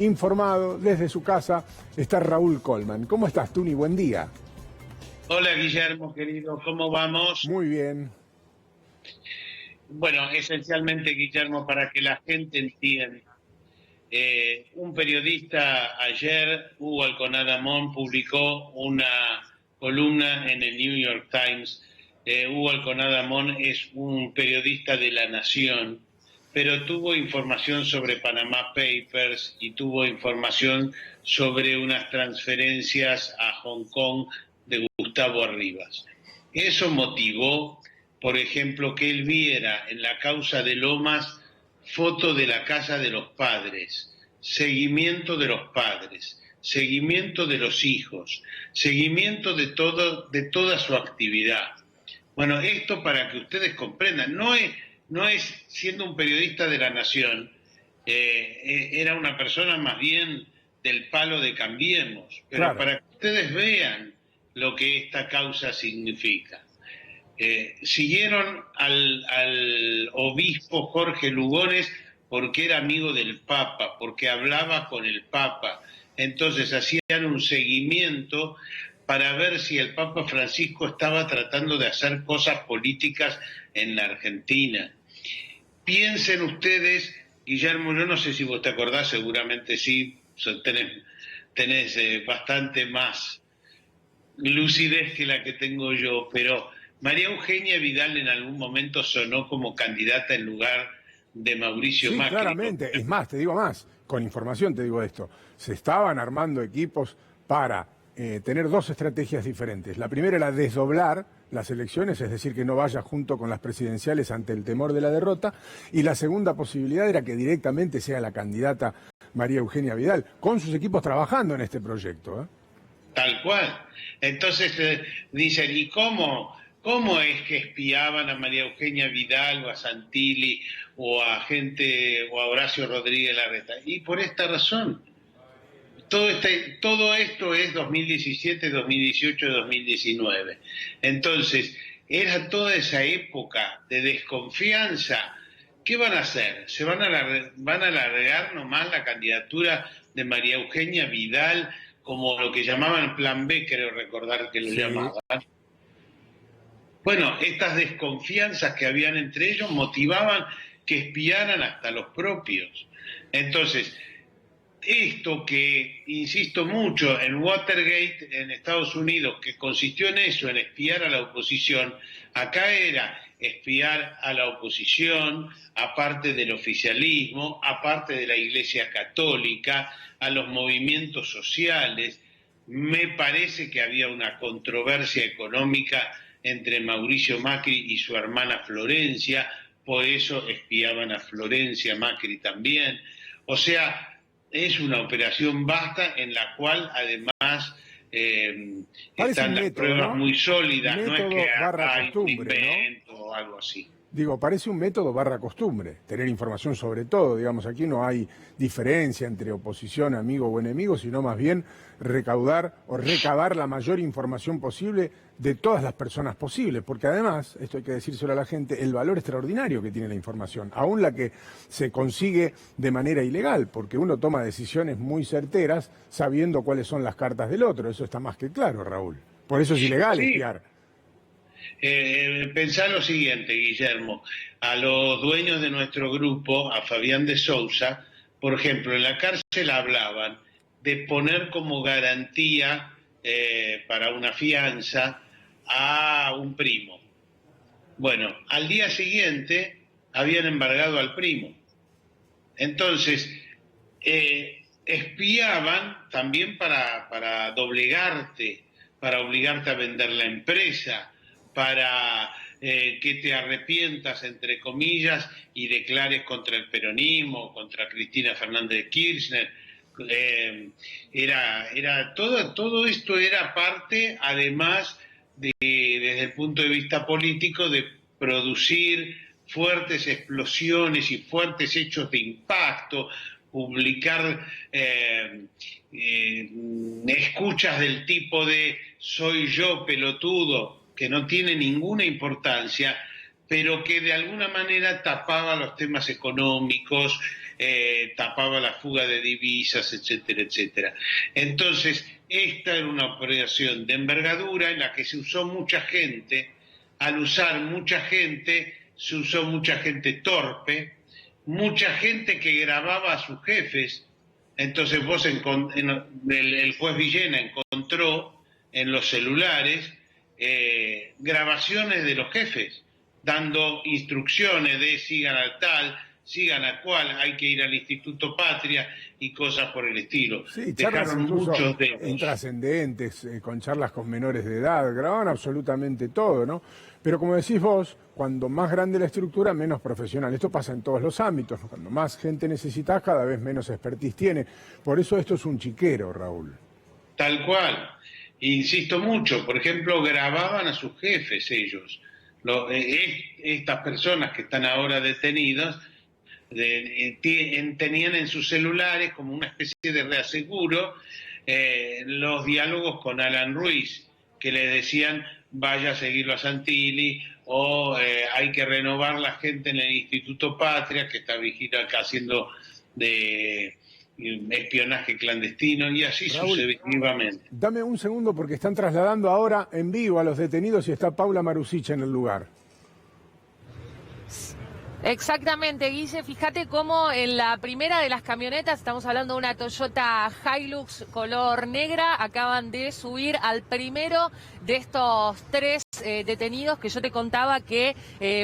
informado desde su casa está Raúl Colman. ¿Cómo estás, Tuni? Buen día. Hola Guillermo, querido, ¿cómo vamos? Muy bien. Bueno, esencialmente, Guillermo, para que la gente entienda, un periodista ayer, Hugo Alconada-Amón, publicó una columna en el New York Times. Hugo Alconada-Amón es un periodista de La Nación, pero tuvo información sobre Panama Papers y tuvo información sobre unas transferencias a Hong Kong de Gustavo Arribas. Eso motivó, por ejemplo, que él viera en la causa de Lomas foto de la casa de los padres, seguimiento de los padres, seguimiento de los hijos, seguimiento de toda su actividad. Bueno, esto para que ustedes comprendan, no es siendo un periodista de La Nación, era una persona más bien del palo de Cambiemos, pero Claro. para que ustedes vean lo que esta causa significa. Siguieron al obispo Jorge Lugones porque era amigo del Papa, porque hablaba con el Papa. Entonces hacían un seguimiento para ver si el Papa Francisco estaba tratando de hacer cosas políticas en la Argentina. Piensen ustedes, Guillermo, yo no sé si vos te acordás, seguramente sí, tenés bastante más lucidez que la que tengo yo, pero María Eugenia Vidal en algún momento sonó como candidata en lugar de Mauricio Sí, Macri. claramente. Es más, te digo más, con información te digo esto. Se estaban armando equipos para tener dos estrategias diferentes. La primera era desdoblar las elecciones, es decir, que no vaya junto con las presidenciales ante el temor de la derrota. Y la segunda posibilidad era que directamente sea la candidata María Eugenia Vidal, con sus equipos trabajando en este proyecto. Tal cual. Entonces dicen, ¿y cómo es que espiaban a María Eugenia Vidal o a Santilli o a Horacio Rodríguez Larreta? Y por esta razón. Todo esto es 2017, 2018, 2019. Entonces, era toda esa época de desconfianza. ¿Qué van a hacer? ¿Van a alargar nomás la candidatura de María Eugenia Vidal como lo que llamaban Plan B, creo recordar que lo llamaban? Bueno, estas desconfianzas que habían entre ellos motivaban que espiaran hasta los propios. Entonces, esto que, insisto mucho, en Watergate en Estados Unidos, que consistió en eso, en espiar a la oposición, acá era espiar a la oposición, aparte del oficialismo, aparte de la Iglesia Católica, a los movimientos sociales. Me parece que había una controversia económica entre Mauricio Macri y su hermana Florencia, por eso espiaban a Florencia, Macri también. O sea, es una operación vasta en la cual además están las método, pruebas ¿no? muy sólidas, no es que hay un costumbre, invento o algo así. Digo, parece un método barra costumbre, tener información sobre todo, digamos, aquí no hay diferencia entre oposición, amigo o enemigo, sino más bien recaudar o recabar la mayor información posible de todas las personas posibles, porque además, esto hay que decírselo a la gente, el valor extraordinario que tiene la información, aún la que se consigue de manera ilegal, porque uno toma decisiones muy certeras sabiendo cuáles son las cartas del otro, eso está más que claro, Raúl. Por eso es ilegal espiar. Pensá lo siguiente, Guillermo, a los dueños de nuestro grupo, a Fabián de Sousa, por ejemplo, en la cárcel hablaban de poner como garantía para una fianza a un primo. Bueno, al día siguiente habían embargado al primo. Entonces, espiaban también para doblegarte, para obligarte a vender la empresa, para que te arrepientas, entre comillas, y declares contra el peronismo, contra Cristina Fernández de Kirchner. Todo esto era parte, además, desde el punto de vista político, de producir fuertes explosiones y fuertes hechos de impacto, publicar escuchas del tipo de soy yo pelotudo, que no tiene ninguna importancia, pero que de alguna manera tapaba los temas económicos, tapaba la fuga de divisas, etcétera, etcétera. Entonces, esta era una operación de envergadura en la que se usó mucha gente. Al usar mucha gente, se usó mucha gente torpe, mucha gente que grababa a sus jefes. Entonces el juez Villena encontró en los celulares grabaciones de los jefes, dando instrucciones de sigan al tal, sigan a cual, hay que ir al Instituto Patria y cosas por el estilo. Sí, charlas Dejaron incluso muchos de ellos. intrascendentes, con charlas con menores de edad, grababan absolutamente todo, ¿no? Pero como decís vos, cuando más grande la estructura, menos profesional. Esto pasa en todos los ámbitos. Cuando más gente necesitas, cada vez menos expertise tiene. Por eso esto es un chiquero, Raúl. Tal cual. Insisto mucho, por ejemplo, grababan a sus jefes ellos. Estas personas que están ahora detenidas tenían en sus celulares como una especie de reaseguro los diálogos con Alan Ruiz, que le decían vaya a seguirlo a Santilli, o hay que renovar la gente en el Instituto Patria, que está vigilando acá haciendo de espionaje clandestino, y así Raúl, sucesivamente. dame un segundo porque están trasladando ahora en vivo a los detenidos y está Paula Marusic en el lugar. Exactamente, Guille. Fíjate cómo en la primera de las camionetas, estamos hablando de una Toyota Hilux color negra, acaban de subir al primero de estos 3 detenidos que yo te contaba que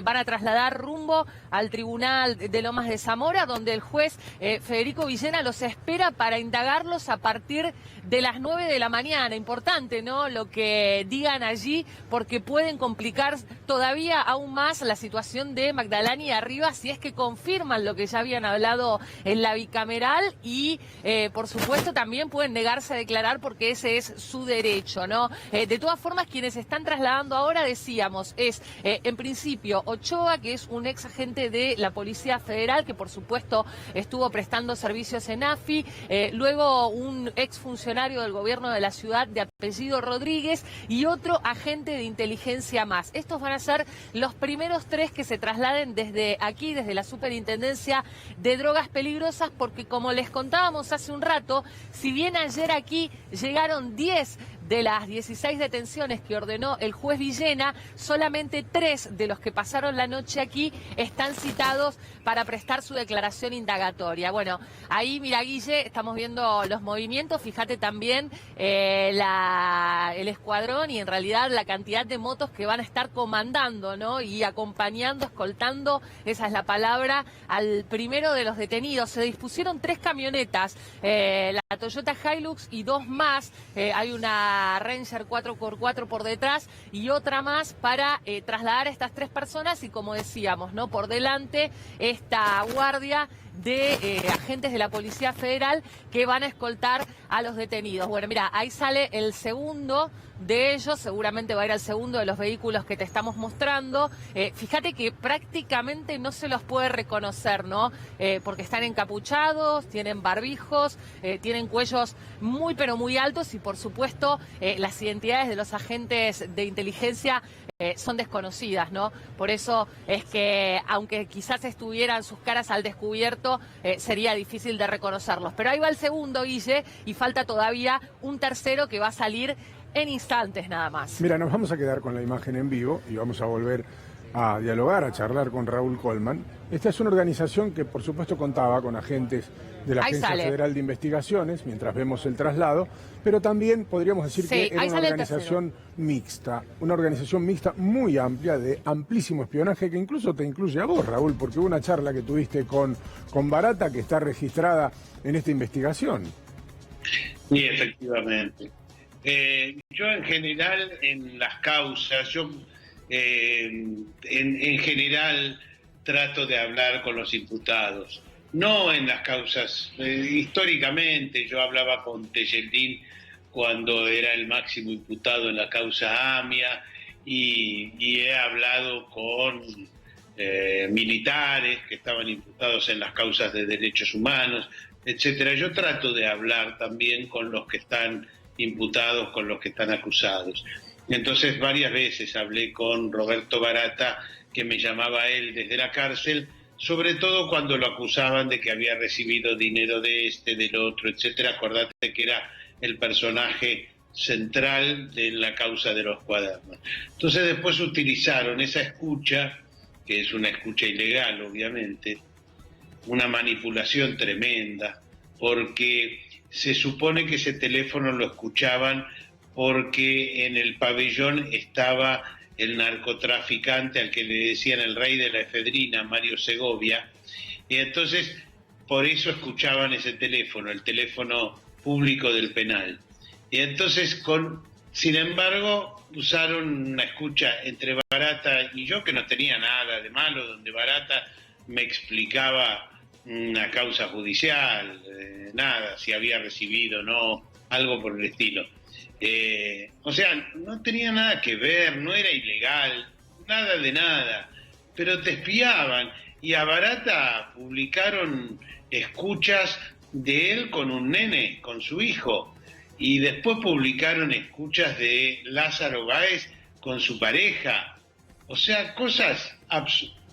van a trasladar rumbo al Tribunal de Lomas de Zamora, donde el juez Federico Villena los espera para indagarlos a partir de las 9 de la mañana. Importante, ¿no?, lo que digan allí, porque pueden complicar todavía aún más la situación de Magdalani arriba si es que confirman lo que ya habían hablado en la bicameral y, por supuesto, también pueden negarse a declarar porque ese es su derecho, ¿no? De todas formas, quienes están trasladando ahora, decíamos, es en principio Ochoa, que es un ex agente de la Policía Federal, que por supuesto estuvo prestando servicios en AFI, luego un ex funcionario del gobierno de la ciudad de apellido Rodríguez y otro agente de inteligencia más. Estos van a ser los primeros 3 que se trasladen desde aquí, desde la Superintendencia de Drogas Peligrosas, porque como les contábamos hace un rato, si bien ayer aquí llegaron 10 de las 16 detenciones que ordenó el juez Villena, solamente 3 de los que pasaron la noche aquí están citados para prestar su declaración indagatoria. Bueno, ahí, mira, Guille, estamos viendo los movimientos, fíjate también el escuadrón y en realidad la cantidad de motos que van a estar comandando, ¿no?, y acompañando, escoltando, esa es la palabra, al primero de los detenidos. Se dispusieron 3 camionetas, la Toyota Hilux y 2 más, hay una Ranger 4x4 por detrás y otra más para trasladar a estas 3 personas y, como decíamos, ¿no?, por delante esta guardia de agentes de la Policía Federal que van a escoltar a los detenidos. Bueno, mira, ahí sale el segundo de ellos, seguramente va a ir al segundo de los vehículos que te estamos mostrando. Fíjate que prácticamente no se los puede reconocer, ¿no? Porque están encapuchados, tienen barbijos, tienen cuellos muy pero muy altos y por supuesto las identidades de los agentes de inteligencia son desconocidas, ¿no? Por eso es que, aunque quizás estuvieran sus caras al descubierto, sería difícil de reconocerlos. Pero ahí va el segundo, Guille, y falta todavía un tercero que va a salir en instantes nada más. Mira, nos vamos a quedar con la imagen en vivo y vamos a volver a dialogar, a charlar con Raúl Colman. Esta es una organización que, por supuesto, contaba con agentes de la Agencia Federal de Investigaciones, mientras vemos el traslado, pero también podríamos decir que era una organización mixta, muy amplia, de amplísimo espionaje, que incluso te incluye a vos, Raúl, porque hubo una charla que tuviste con Barata que está registrada en esta investigación. Sí, efectivamente. Yo en general en las causas, en general trato de hablar con los imputados, no en las causas. Históricamente yo hablaba con Tejeldín cuando era el máximo imputado en la causa AMIA y he hablado con militares que estaban imputados en las causas de derechos humanos, etcétera. Yo trato de hablar también con los que están imputados, con los que están acusados. Entonces varias veces hablé con Roberto Barata, que me llamaba él desde la cárcel, sobre todo cuando lo acusaban de que había recibido dinero de este, del otro, etcétera. Acordate que era el personaje central de la causa de los cuadernos. Entonces después utilizaron esa escucha, que es una escucha ilegal, obviamente, una manipulación tremenda, porque se supone que ese teléfono lo escuchaban porque en el pabellón estaba el narcotraficante al que le decían el rey de la efedrina, Mario Segovia, y entonces por eso escuchaban ese teléfono, el teléfono público del penal. Y entonces, sin embargo, usaron una escucha entre Barata y yo, que no tenía nada de malo, donde Barata me explicaba una causa judicial, nada, si había recibido o no, algo por el estilo. O sea, no tenía nada que ver, no era ilegal, nada de nada, pero te espiaban. Y a Barata publicaron escuchas de él con un nene, con su hijo, y después publicaron escuchas de Lázaro Báez con su pareja. O sea, cosas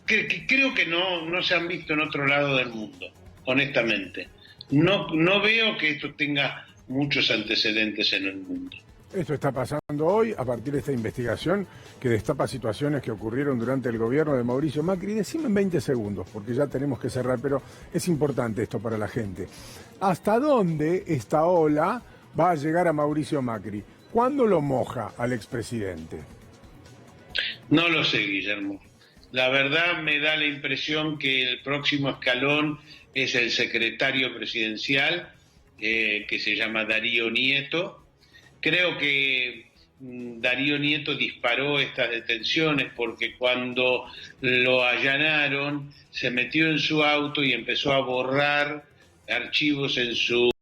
que creo que no se han visto en otro lado del mundo, honestamente. No veo que esto tenga muchos antecedentes en el mundo. Esto está pasando hoy a partir de esta investigación que destapa situaciones que ocurrieron durante el gobierno de Mauricio Macri. Decime en 20 segundos, porque ya tenemos que cerrar, pero es importante esto para la gente. ¿Hasta dónde esta ola va a llegar a Mauricio Macri? ¿Cuándo lo moja al expresidente? No lo sé, Guillermo. La verdad me da la impresión que el próximo escalón es el secretario presidencial, que se llama Darío Nieto. Creo que Darío Nieto disparó estas detenciones porque cuando lo allanaron se metió en su auto y empezó a borrar archivos en su